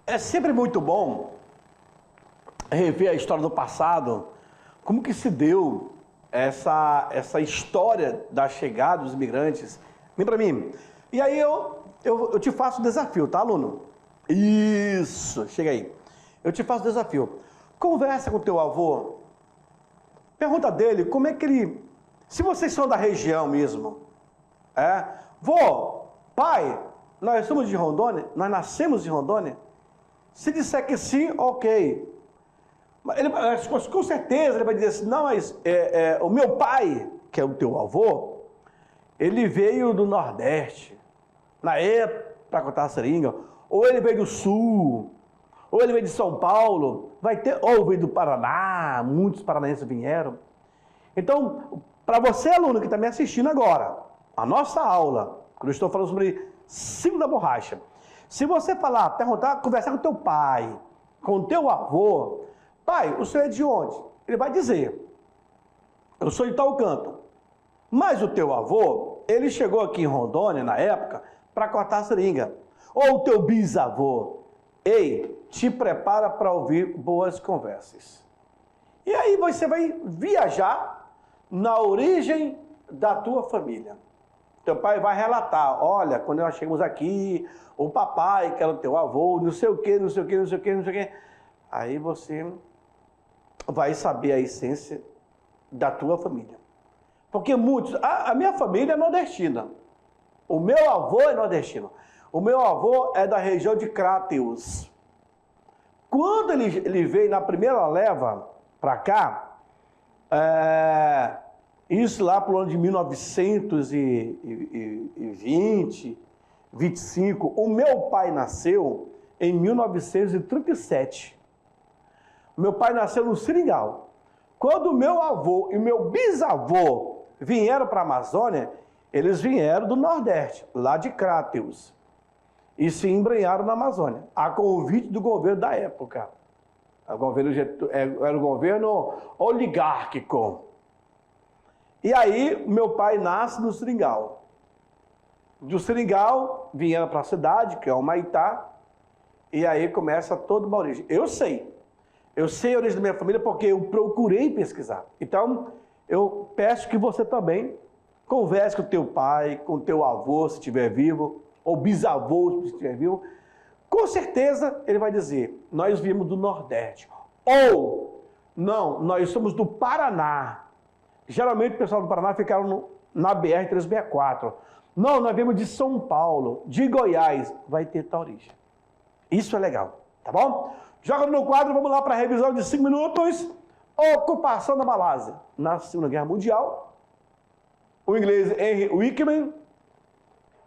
É sempre muito bom rever a história do passado, como que se deu essa história da chegada dos imigrantes. Vem para mim. E aí eu te faço um desafio, tá, aluno? Isso, chega aí. Eu te faço um desafio. Conversa com o teu avô, pergunta dele como é que ele... Se vocês são da região mesmo, vô, pai, nós somos de Rondônia, nós nascemos em Rondônia. Se disser que sim, ok. Ele, com certeza ele vai dizer assim, não, mas o meu pai, que é o teu avô, ele veio do Nordeste, na época, para cortar a seringa, ou ele veio do Sul, ou ele veio de São Paulo, ou veio do Paraná, muitos paranaenses vieram. Então, para você, aluno, que está me assistindo agora, a nossa aula, quando eu estou falando sobre ciclo da borracha, se você falar, perguntar, conversar com teu pai, com teu avô, pai, o senhor é de onde? Ele vai dizer, eu sou de tal canto. Mas o teu avô, ele chegou aqui em Rondônia, na época, para cortar a seringa. Ou o teu bisavô. Ei, te prepara para ouvir boas conversas. E aí você vai viajar na origem da tua família. Teu pai vai relatar, olha, quando nós chegamos aqui, o papai, que era o teu avô, não sei o quê, não sei o quê, não sei o quê, não sei o quê. Aí você vai saber a essência da tua família. Porque muitos... A minha família é nordestina. O meu avô é nordestino. O meu avô é da região de Crateus. Quando ele veio na primeira leva para cá, isso lá para o ano de 1920, 25, o meu pai nasceu em 1937. Meu pai nasceu no Seringal. Quando o meu avô e o meu bisavô vieram para a Amazônia, eles vieram do Nordeste, lá de Crateus, e se embrenharam na Amazônia, a convite do governo da época. Era o governo oligárquico. E aí, meu pai nasce no Seringal. Do Seringal, vieram para a cidade, que é o Humaitá, e aí começa toda uma origem. Eu sei a origem da minha família porque eu procurei pesquisar. Então, eu peço que você também converse com o teu pai, com o teu avô, se estiver vivo, ou bisavô, se estiver vivo. Com certeza, ele vai dizer, nós viemos do Nordeste. Ou, não, nós somos do Paraná. Geralmente, o pessoal do Paraná ficaram na BR-364. Não, nós viemos de São Paulo, de Goiás. Vai ter tal origem. Isso é legal, tá bom? Joga no quadro, vamos lá para a revisão de 5 minutos. Ocupação da Malásia. Na Segunda Guerra Mundial, o inglês Henry Wickman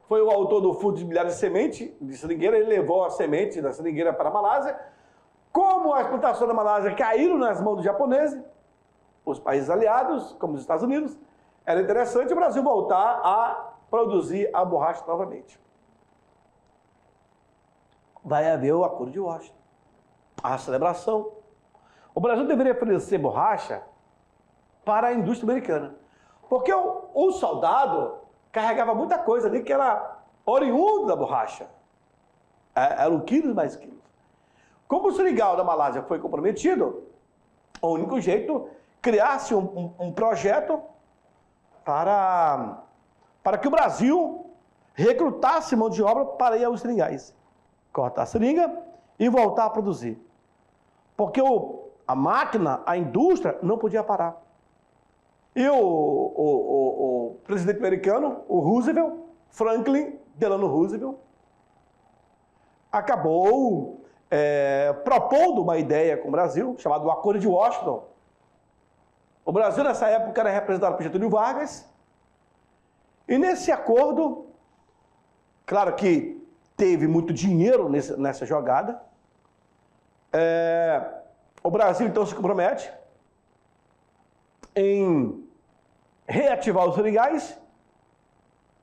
foi o autor do Furto de Milhares de Sementes de seringueira. Ele levou a semente da seringueira para a Malásia. Como as plantações da Malásia caíram nas mãos dos japoneses, os países aliados, como os Estados Unidos, era interessante o Brasil voltar a produzir a borracha novamente. Vai haver o Acordo de Washington, a celebração. O Brasil deveria fornecer borracha para a indústria americana. Porque o soldado carregava muita coisa ali que era oriundo da borracha. Eram quilos mais quilos. Como o Seringal da Malásia foi comprometido, o único jeito, criar-se um projeto para que o Brasil recrutasse mão de obra para ir aos seringais. Cortar a seringa e voltar a produzir. Porque a máquina, a indústria, não podia parar. E o presidente americano, o Roosevelt, Franklin Delano Roosevelt, acabou propondo uma ideia com o Brasil, chamada o Acordo de Washington. O Brasil, nessa época, era representado por Getúlio Vargas. E nesse acordo, claro que teve muito dinheiro nessa jogada. O Brasil, então, se compromete em reativar os seringais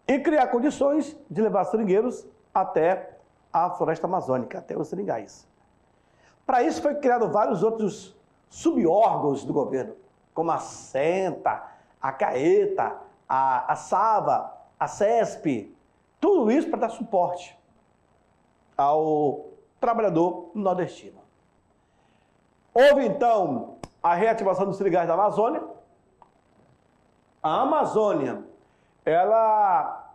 e criar condições de levar seringueiros até a floresta amazônica, até os seringais. Para isso foi criado vários outros subórgãos do governo, como a SENTA, a CAETA, a SAVA, a CESP, tudo isso para dar suporte ao trabalhador nordestino. Houve, então, a reativação dos seringueiros da Amazônia. A Amazônia, ela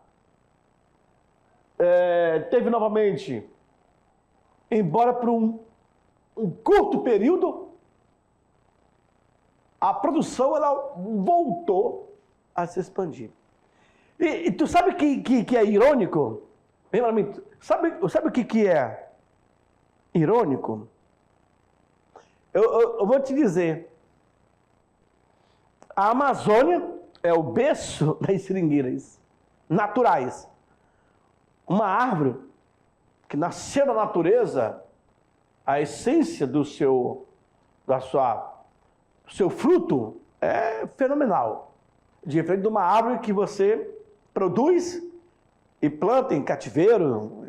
teve novamente, embora por um curto período, a produção ela voltou a se expandir. E tu sabe que é irônico? Vem para mim, sabe o que é irônico? Eu vou te dizer. A Amazônia é o berço das seringueiras naturais. Uma árvore que nasceu da natureza, a essência do seu fruto é fenomenal. Diferente de uma árvore que você produz e planta em cativeiro,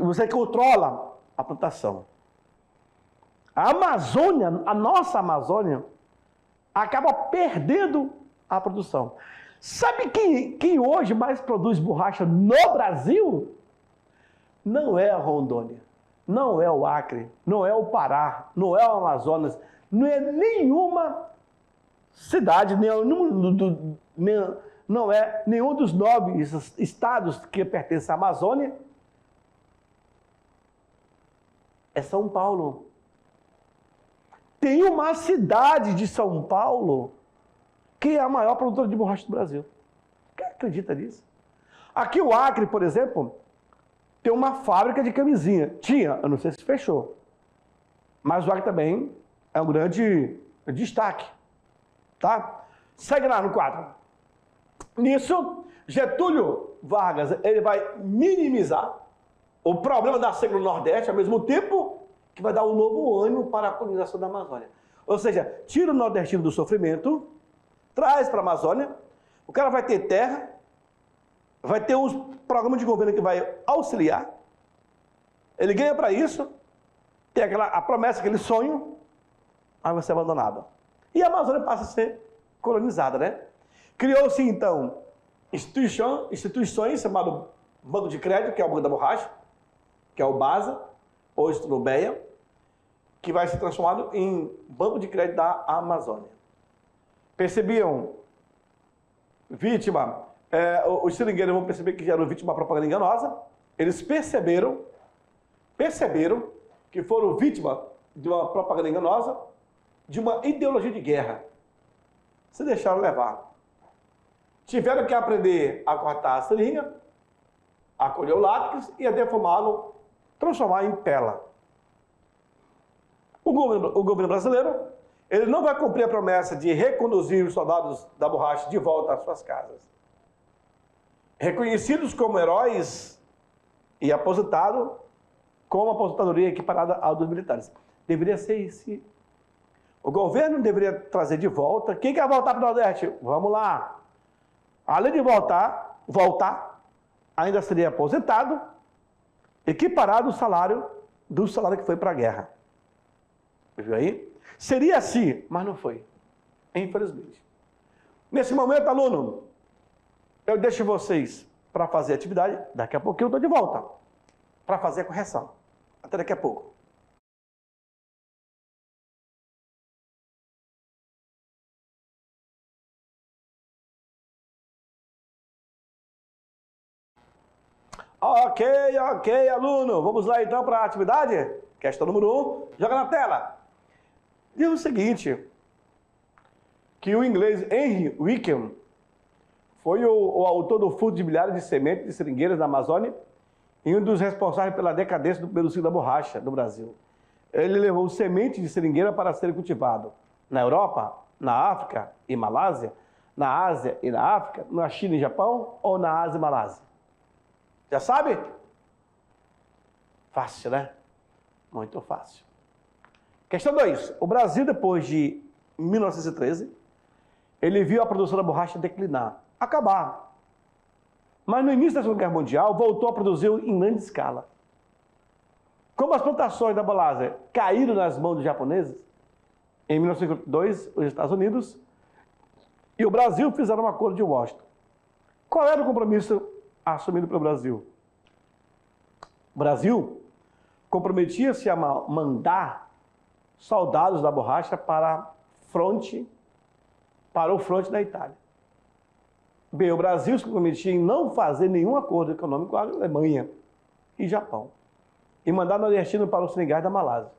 você controla a plantação. A Amazônia, a nossa Amazônia, acaba perdendo a produção. Sabe quem hoje mais produz borracha no Brasil? Não é a Rondônia, não é o Acre, não é o Pará, não é o Amazonas, não é nenhuma cidade, não é nenhum dos 9 estados que pertencem à Amazônia. É São Paulo. Tem uma cidade de São Paulo que é a maior produtora de borracha do Brasil. Quem acredita nisso? Aqui o Acre, por exemplo, tem uma fábrica de camisinha. Tinha, eu não sei se fechou. Mas o Acre também é um grande destaque. Tá? Segue lá no quadro. Nisso, Getúlio Vargas ele vai minimizar o problema da seca no Nordeste, ao mesmo tempo que vai dar um novo ânimo para a colonização da Amazônia. Ou seja, tira o nordestino do sofrimento, traz para a Amazônia, o cara vai ter terra, vai ter uns programas de governo que vai auxiliar, ele ganha para isso, tem a promessa, aquele sonho, aí vai ser abandonado. E a Amazônia passa a ser colonizada, né? Criou-se, então, instituições chamadas Banco de Crédito, que é o Banco da Borracha, que é o BASA, hoje tudo BEA, que vai ser transformado em Banco de Crédito da Amazônia. Percebiam? Vítima. Os seringueiros vão perceber que eram vítima de propaganda enganosa. Eles perceberam que foram vítima de uma propaganda enganosa, de uma ideologia de guerra. Se deixaram levar. Tiveram que aprender a cortar a seringa, a colher o látex e a defumá-lo, transformar em pela. O governo brasileiro, ele não vai cumprir a promessa de reconduzir os soldados da borracha de volta às suas casas. Reconhecidos como heróis e aposentados com uma aposentadoria equiparada ao dos militares. Deveria ser esse. O governo deveria trazer de volta. Quem quer voltar para o Nordeste? Vamos lá. Além de voltar, ainda seria aposentado, equiparado o salário do salário que foi para a guerra. Viu aí? Seria assim, mas não foi. Infelizmente. Nesse momento, aluno, eu deixo vocês para fazer a atividade. Daqui a pouquinho eu estou de volta para fazer a correção. Até daqui a pouco. Ok, aluno. Vamos lá então para a atividade? Questão número 1. Joga na tela. Diz o seguinte, que o inglês Henry Wickham foi o autor do furto de milhares de sementes de seringueiras da Amazônia e um dos responsáveis pela decadência do primeiro ciclo da borracha do Brasil. Ele levou sementes de seringueira para serem cultivadas na Europa, na África e Malásia, na Ásia e na África, na China e Japão ou na Ásia e Malásia. Já sabe? Fácil, né? Muito fácil. Questão 2. O Brasil, depois de 1913, ele viu a produção da borracha declinar, acabar. Mas no início da Segunda Guerra Mundial, voltou a produzir em grande escala. Como as plantações da Malásia caíram nas mãos dos japoneses, em 1952, os Estados Unidos e o Brasil fizeram um acordo de Washington. Qual era o compromisso assumido pelo Brasil? O Brasil comprometia-se a mandar soldados da borracha para o fronte da Itália. B, o Brasil se comprometia em não fazer nenhum acordo econômico com a Alemanha e Japão e mandar nordestino para os seringais da Malásia.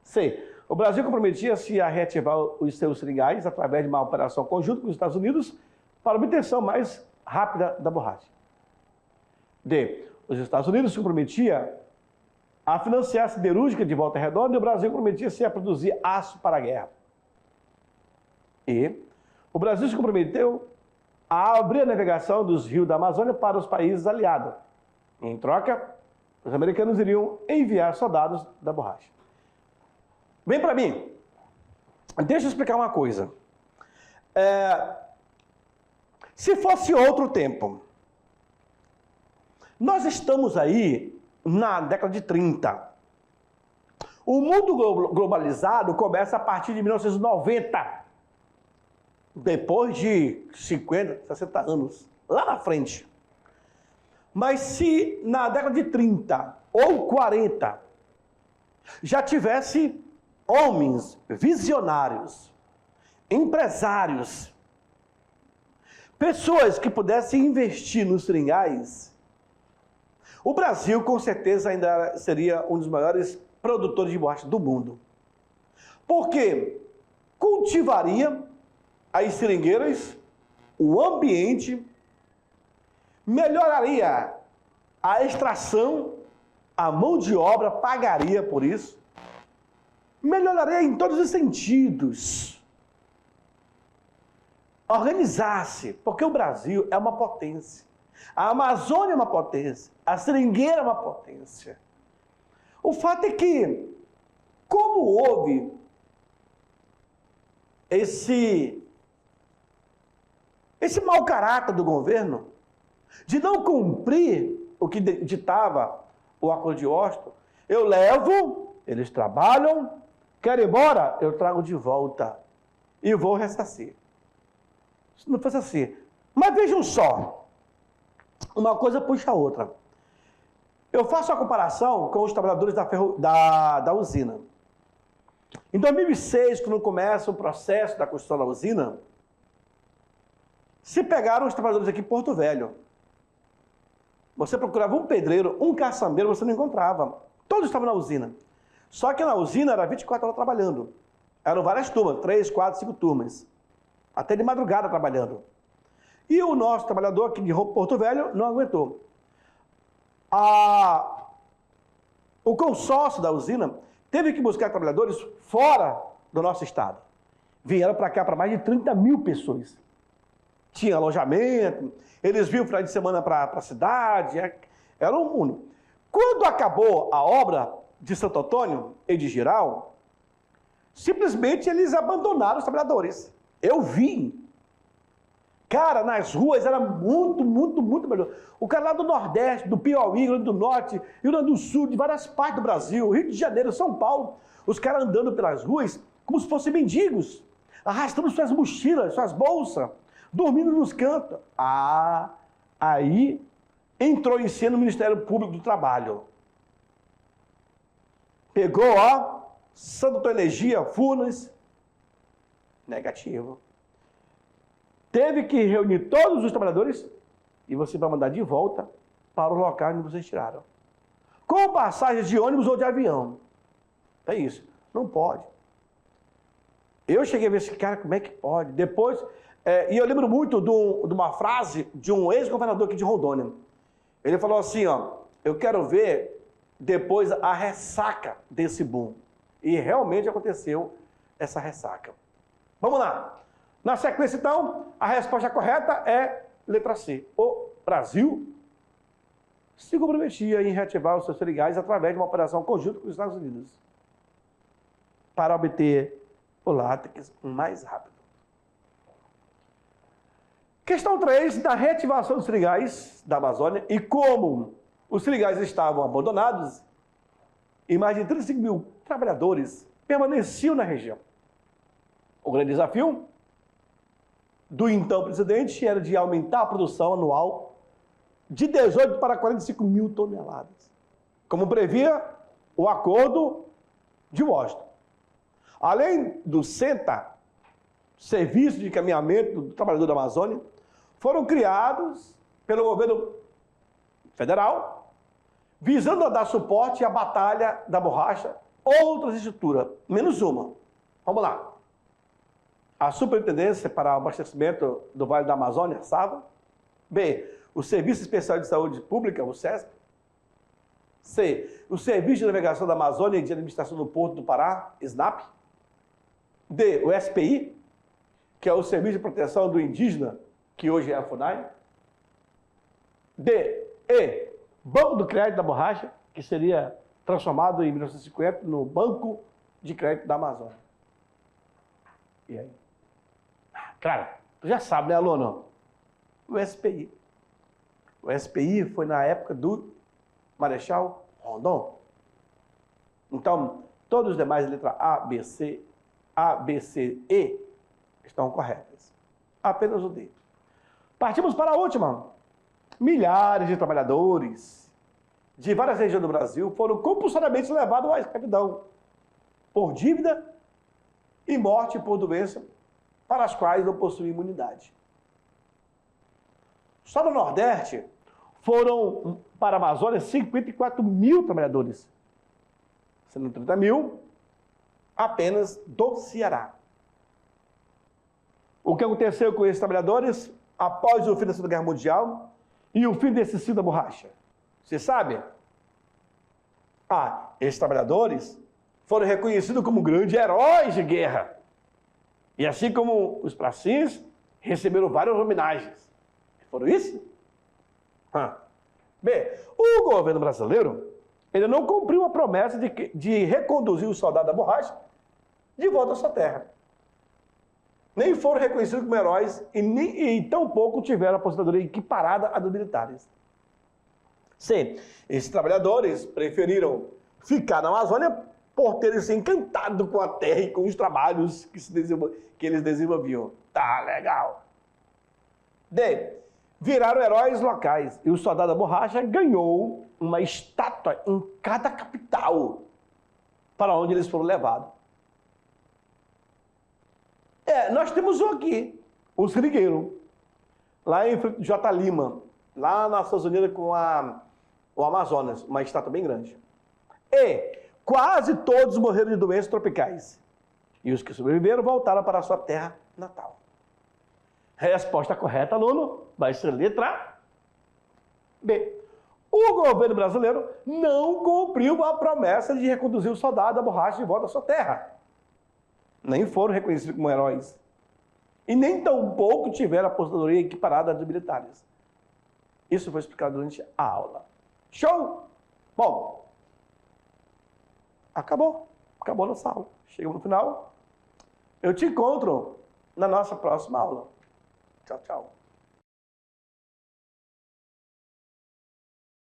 C, o Brasil comprometia-se a reativar os seus seringais através de uma operação conjunta com os Estados Unidos para a obtenção mais rápida da borracha. D, os Estados Unidos se comprometiam a financiar a siderúrgica de Volta Redonda e o Brasil comprometia-se a produzir aço para a guerra. E o Brasil se comprometeu a abrir a navegação dos rios da Amazônia para os países aliados. Em troca, os americanos iriam enviar soldados da borracha. Vem para mim. Deixa eu explicar uma coisa. Se fosse outro tempo, nós estamos aí na década de 30. O mundo globalizado começa a partir de 1990. Depois de 50, 60 anos, lá na frente. Mas se na década de 30 ou 40 já tivesse homens visionários, empresários, pessoas que pudessem investir nos seringais, o Brasil com certeza ainda seria um dos maiores produtores de borracha do mundo. Porque cultivaria as seringueiras, o ambiente, melhoraria a extração, a mão de obra pagaria por isso, melhoraria em todos os sentidos. Organizar-se, porque o Brasil é uma potência. A Amazônia é uma potência. A seringueira é uma potência. O fato é que, como houve esse mau caráter do governo de não cumprir o que ditava o Acordo de Oslo, eu levo, eles trabalham, querem ir embora, eu trago de volta e vou ressarcir. Se não fosse assim. Mas vejam só, uma coisa puxa a outra. Eu faço a comparação com os trabalhadores da usina. Em 2006, quando começa o processo da construção da usina, se pegaram os trabalhadores aqui em Porto Velho. Você procurava um pedreiro, um caçambeiro, você não encontrava. Todos estavam na usina. Só que na usina era 24 horas trabalhando. Eram várias turmas, 3, 4, 5 turmas. Até de madrugada trabalhando. E o nosso trabalhador aqui de Porto Velho não aguentou. O consórcio da usina teve que buscar trabalhadores fora do nosso estado. Vieram para cá para mais de 30 mil pessoas. Tinha alojamento, eles vinham final de semana para a cidade, era um mundo. Quando acabou a obra de Santo Antônio e de Jirau, simplesmente eles abandonaram os trabalhadores. Eu vi. Cara, nas ruas era muito, muito, muito melhor. O cara lá do Nordeste, do Piauí, Rio Grande do Norte, Rio Grande do Sul, de várias partes do Brasil, Rio de Janeiro, São Paulo, os caras andando pelas ruas como se fossem mendigos, arrastando suas mochilas, suas bolsas, dormindo nos cantos. Aí entrou em cena o Ministério Público do Trabalho. Pegou, Santo Antônio Energia, Furnas, negativo. Teve que reunir todos os trabalhadores e você vai mandar de volta para o local onde vocês tiraram. Com passagens de ônibus ou de avião. É isso. Não pode. Eu cheguei a ver esse cara, como é que pode? Depois, e eu lembro muito de uma frase de um ex-governador aqui de Rondônia. Ele falou assim, eu quero ver depois a ressaca desse boom. E realmente aconteceu essa ressaca. Vamos lá. Na sequência, então, a resposta correta é letra C. O Brasil se comprometia em reativar os seus seringais através de uma operação conjunta com os Estados Unidos para obter o látex mais rápido. Questão 3, da reativação dos seringais da Amazônia e como os seringais estavam abandonados e mais de 35 mil trabalhadores permaneciam na região. O grande desafio do então presidente era de aumentar a produção anual de 18 para 45 mil toneladas. Como previa o Acordo de Washington. Além do SENTA, Serviço de Encaminhamento do Trabalhador da Amazônia, foram criados pelo governo federal, visando a dar suporte à batalha da borracha, outras estruturas, menos uma. Vamos lá. A Superintendência para o Abastecimento do Vale da Amazônia, SAVA. B, o Serviço Especial de Saúde Pública, o SESP. C, o Serviço de Navegação da Amazônia e de Administração do Porto do Pará, SNAP. D, o SPI, que é o Serviço de Proteção do Indígena, que hoje é a FUNAI. D, E, Banco do Crédito da Borracha, que seria transformado em 1950 no Banco de Crédito da Amazônia. E aí? Claro, tu já sabe, né, aluno? O SPI. O SPI foi na época do Marechal Rondon. Então, todos os demais letras A, B, C, E estão corretas. Apenas o D. Partimos para a última. Milhares de trabalhadores de várias regiões do Brasil foram compulsoriamente levados à escravidão por dívida e morte por doença, para as quais não possuem imunidade. Só no Nordeste foram para a Amazônia 54 mil trabalhadores, sendo 30 mil apenas do Ceará. O que aconteceu com esses trabalhadores após o fim da Segunda Guerra Mundial e o fim desse ciclo da borracha? Você sabe? Esses trabalhadores foram reconhecidos como grandes heróis de guerra. E assim como os pracinhos, receberam várias homenagens. Foram isso? Bem, o governo brasileiro, ele não cumpriu a promessa de reconduzir os soldados da borracha de volta à sua terra. Nem foram reconhecidos como heróis e tampouco tiveram a aposentadoria equiparada à dos militares. C, esses trabalhadores preferiram ficar na Amazônia por terem se encantado com a terra e com os trabalhos que eles desenvolviam. Tá legal. D, viraram heróis locais e o soldado da borracha ganhou uma estátua em cada capital para onde eles foram levados. Nós temos um aqui, o Seringueiro, lá em J. Lima, lá na Estados Unidos com o Amazonas, uma estátua bem grande. E quase todos morreram de doenças tropicais. E os que sobreviveram voltaram para a sua terra natal. Resposta correta, aluno, vai ser letra B. O governo brasileiro não cumpriu a promessa de reconduzir o soldado da borracha de volta à sua terra. Nem foram reconhecidos como heróis. E nem tampouco tiveram a aposentadoria equiparada dos militares. Isso foi explicado durante a aula. Show? Bom, acabou nossa aula. Chegamos no final. Eu te encontro na nossa próxima aula. Tchau, tchau.